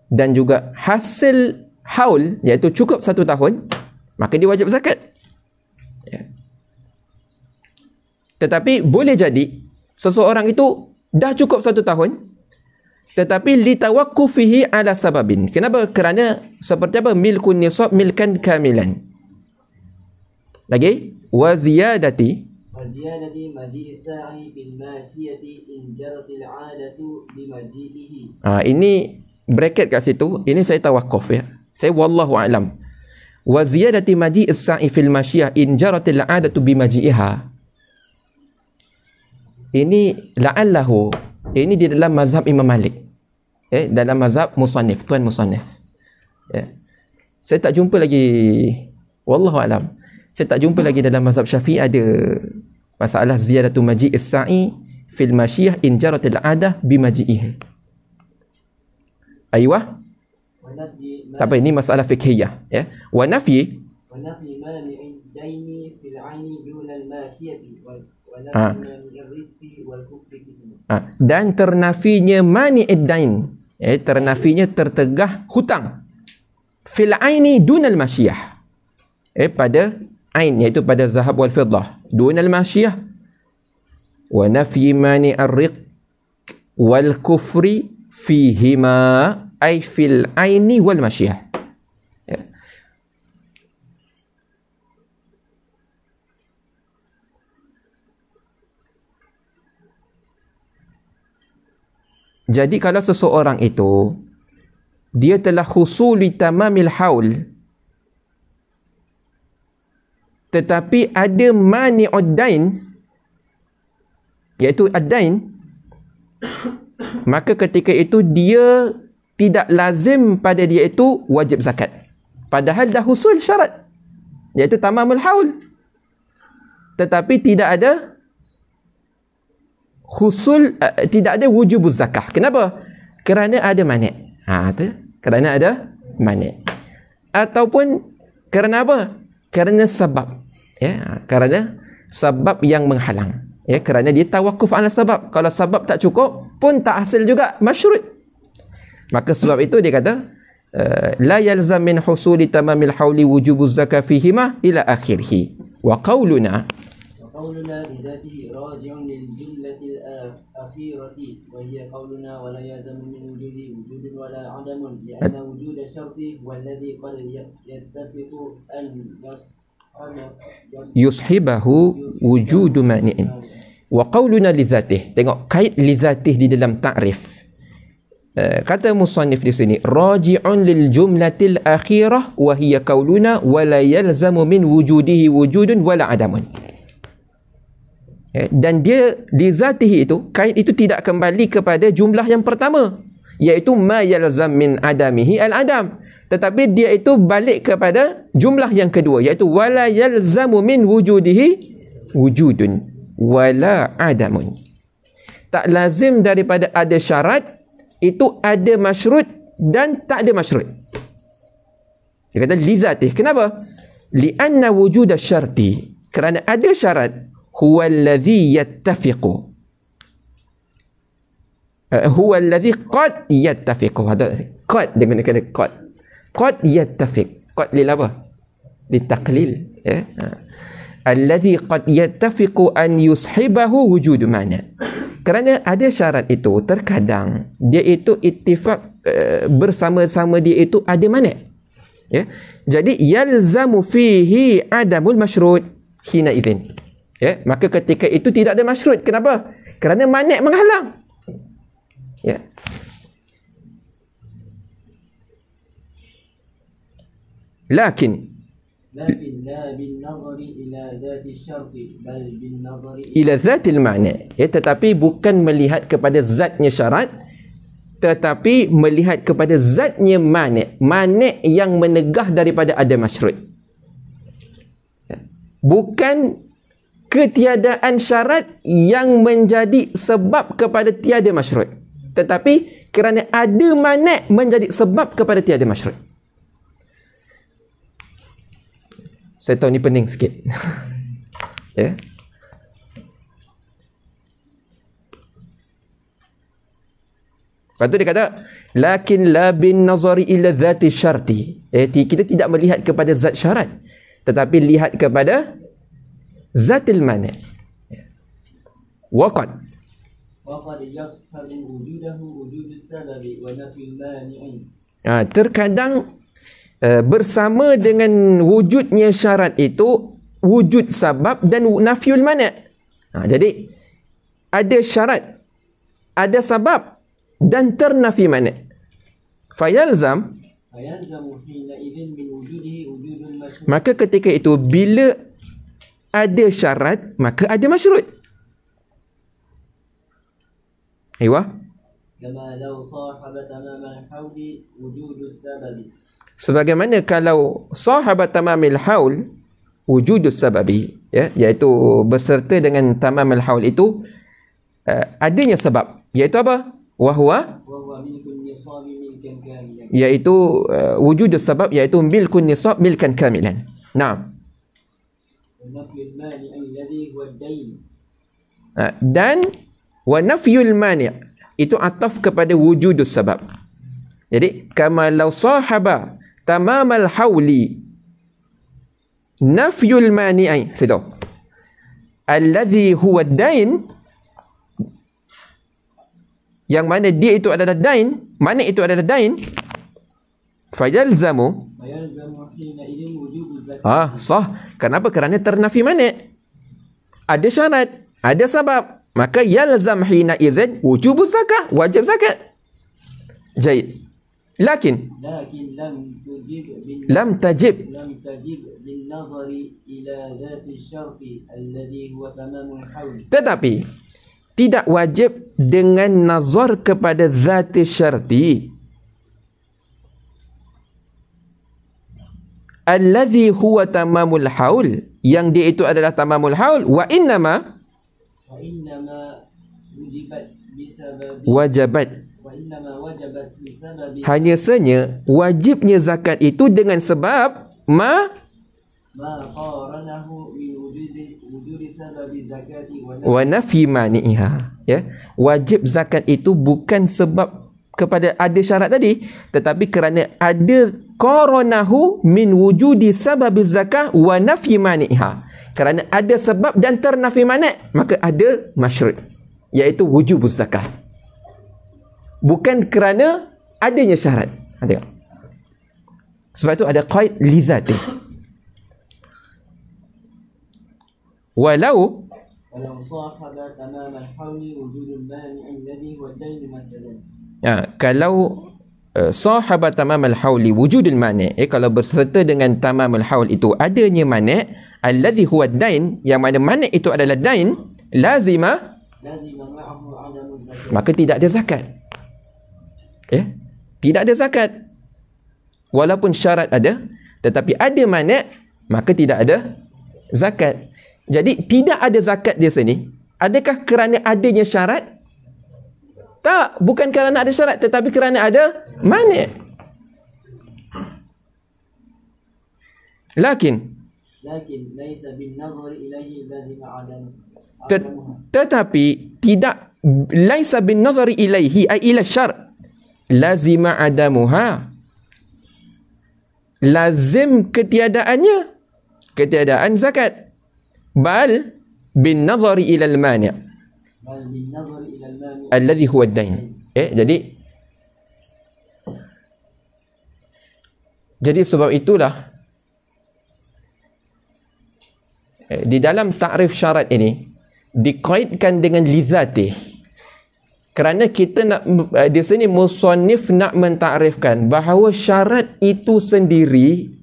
dan juga hasil haul iaitu cukup 1 tahun, maka dia wajib zakat. Ya. Tetapi boleh jadi seseorang itu dah cukup 1 tahun tetapi litawaqqufihi ala sababin. Kenapa? Kerana seperti apa? Milkun nisab milkan kamilan. Lagi wa ziyadati maji'i sa'i bil masiyati in jaratil 'adatu bi maji'ihi. Ini bracket kat situ, ini saya tawakuf ya. Saya wallahu a'lam. Wa ziyadati maji'i sa'i fil masyiyah in jaratil 'adatu bi maji'iha. Ini la'allahu, ini di dalam mazhab Imam Malik. Dalam mazhab musannif, tuan musannif. Saya tak jumpa lagi, wallahu alam, saya tak jumpa lagi dalam mazhab Syafi'i ada masalah ziyadatu maji'is sa'i fil masyiyah in jaratil adah bimaji'ihi. Aywah. Tak apa, ini masalah fiqhiyah ya. Wa nafyi mani'id daini fil 'aini duna al-mashiyati wa nafyi rizqi wal kufri. Dan ternafinya mani'id dain, ternafinya tertegah hutang, fil 'aini dunal masyiyah, pada ain, iaitu pada zahab wal fiddah, dunal masyiyah. Wa nafyi mani'ar riq wal kufri fihima ay fil 'aini wal masyiyah. Jadi kalau seseorang itu dia telah husuli tamamil haul, tetapi ada mani'ud dain, iaitu ad-dain, maka ketika itu dia tidak lazim pada dia itu wajib zakat, padahal dah husul syarat, iaitu tamamul haul, tetapi tidak ada husul, tidak ada wujubuz zakah. Kenapa? Kerana ada mani'. Kerana ada mani'. Ataupun kerana apa? Kerana sebab. Ya, kerana sebab yang menghalang. Ya, kerana dia tawakuf ala sebab. Kalau sebab tak cukup pun tak hasil juga masyrut. Maka sebab itu dia kata la yalzam min husuli tamamil hauli wujubuz zakah fihima ila akhirih. Wa qauluna بذاته راجع للجملة الأخيرة وهي قولنا ولا يلزم من وجوده وجود ولا عدم لأن وجود الشرط والذي قد يتفق أن يصحبه وجود مانع وقولنا لذاته. Tengok kait lidhatih di dalam ta'rif. Kata musannif di sini raji'un lil jumlatil akhirah wa hiya qauluna wa la yalzamu min wujudihi wujudun wala adamun. Dan dia di zatihi itu, kait itu tidak kembali kepada jumlah yang pertama, iaitu ma yalzam min adamihi al-adam, tetapi dia itu balik kepada jumlah yang kedua, iaitu wala yalzamu min wujudihi wujudun wala adamun. Tak lazim daripada ada syarat itu ada masyrut dan tak ada masyrut. Dia kata li zatih. Kenapa? Lianna wujud syarti, kerana ada syarat, huwa alladhi yattafiqu, huwa alladhi qad yattafiqu. Qad, dia gunakan qad yattafiq. Qad lil apa? Litaqlil, ya. Alladhi qad yattafiqu an yushibahu wujud mana. Kerana ada syarat itu terkadang dia itu ittifaq, bersama-sama dia itu ada mana, ya. Jadi yalzamu fihi adamul masyrut hina idzin. Ya, maka ketika itu tidak ada masyrut. Kenapa? Kerana mani' menghalang. Ya. Lakin la bin nazari ila dzati syarti bal bin nazari ila dzatil ma'na. Ya, tetapi bukan melihat kepada zatnya syarat, tetapi melihat kepada zatnya mani'. Mani' yang menegah daripada ada masyrut. Ya. Bukan ketiadaan syarat yang menjadi sebab kepada tiada masyrut, tetapi kerana ada mani' menjadi sebab kepada tiada masyrut. Saya tahu ni pening sikit. Ya. Lepas tu dia kata lakin la bin nazari ila dzati syarti. Kita tidak melihat kepada zat syarat, tetapi lihat kepada zatil mani'. Waqad yashabu wujudahu wujudus sababi wa nafyul mani'in. Terkadang bersama dengan wujudnya syarat itu wujud sabab dan nafyul mani'. Jadi ada syarat, ada sabab dan ternafi mani'. Fayalzam, maka ketika itu bila ada syarat maka ada masyrut. Aywa. Sebagaimana kalau sahabat tamamil haul wujudus sababi, ya, iaitu berserta dengan tamamil haul itu adanya sebab, iaitu apa? Wahwa, وهو ملك النصاب ملكا كاملا. iaitu wujud sebab, iaitu milkun nisab milkan kamilan. Naam. ونفي المانع الذي هو الدين. Dan wa nafyul mani' itu ataf kepada wujud sebab. Jadi kama law sahaba tamamal hauli nafyul mani'i, situ alladhi huwa dain, yang mana dia itu adalah dain, mana itu adalah dain, fayalzamu, ويلزم حينئذ وجوب الزكاة. sah. Kenapa? Kerana ternafi mani', ada syarat, ada sebab, maka yalzam hina izin wujub zakah, wajib zakat. Jaid. Lakin لم تجب lam tajib, بالنظر إلى ذات الشرط الذي هو تمام الحول. tetapi tidak wajib dengan nazar kepada zat syarti alladhi huwa tamamul haul, yang dia itu adalah tamamul haul. Wa innama وإنما wajabat, وإنما وجبت بسبب hanya saja wajibnya zakat itu dengan sebab ما قارنه من وجود سبب الزكاة wa nafi mani'iha. Ya, wajib zakat itu bukan sebab kepada ada syarat tadi, tetapi kerana ada qaranahu min wujudi sabab zakah wa nafi mani'iha. Kerana ada sebab dan ternafi mani', maka ada masyrut, iaitu wujub zakah. Bukan kerana adanya syarat. Tengok. Sebab itu ada qaid li dzati. Walau صاحب تمام الحول وجود المانع الذي هو الدين مثلا. kalau sahaba tamamal hauli wujudul mani', kalau berserta dengan tamamal haul itu adanya mani', alladhi huwa dain, yang mana mani' itu adalah dain, lazima, لازم معه عدم الزكاة. maka tidak ada zakat. Ya, tidak ada zakat. Walaupun syarat ada, tetapi ada mani', maka tidak ada zakat. Jadi tidak ada zakat di sini, adakah kerana adanya syarat? Tak, bukan kerana ada syarat, tetapi kerana ada mani'. Lakin ليس بالنظر إليه لازم عدمها. tetapi tidak, laisa bin nazari ilaihi ay ila syar', lazima adamuha, lazim ketiadaannya, ketiadaan zakat. Bal bin nazari ila al mani' بل بالنظر إلى المانع alladhi huwa ad-dain. Jadi sebab itulah di dalam takrif syarat ini dikaitkan dengan lidzatih, kerana kita nak di sini musannif nak mentakrifkan bahawa syarat itu sendiri,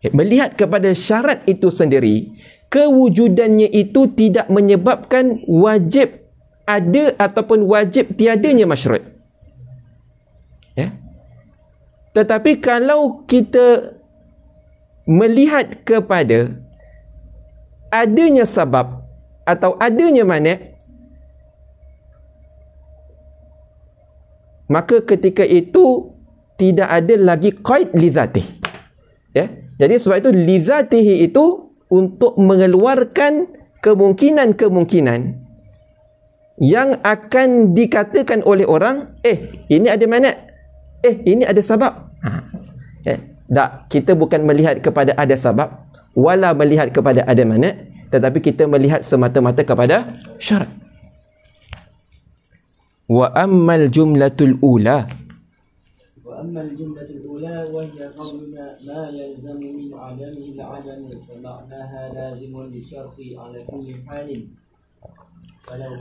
melihat kepada syarat itu sendiri, kewujudannya itu tidak menyebabkan wajib ada ataupun wajib tiadanya masyrut. Ya. Tetapi kalau kita melihat kepada adanya sebab atau adanya mani', maka ketika itu tidak ada lagi qaid li dzatih. Ya. Jadi sebab itu li dzatihi itu untuk mengeluarkan kemungkinan-kemungkinan yang akan dikatakan oleh orang, ini ada mani', ini ada sebab. Tak, kita bukan melihat kepada ada sebab wala melihat kepada ada mani', tetapi kita melihat semata-mata kepada syarat. Wa ammal jumlatul ula, وأما الجملة الأولى وهي قولنا ما يلزم من عدمه العدم فمعناها لازم للشرط على كل حال.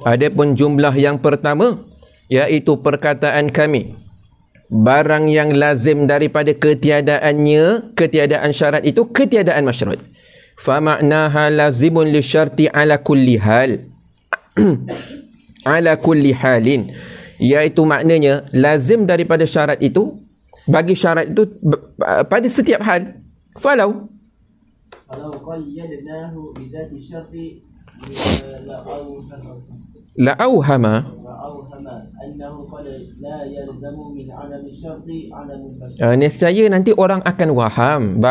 adapun jumlah yang pertama, iaitu perkataan kami, barang yang lazim daripada ketiadaannya, ketiadaan syarat itu ketiadaan masyrut. Fa ma'naha lazimun lisyarti ala kulli hal. Ala kulli halin, iaitu maknanya lazim daripada syarat itu, bagi syarat itu pada setiap hal. Falau قيدناه بذات الشرط la'auhama وأوهم أنه قد لا يلزم من عدم الشرط عدم المشروع. nescaya nanti orang akan faham bahawa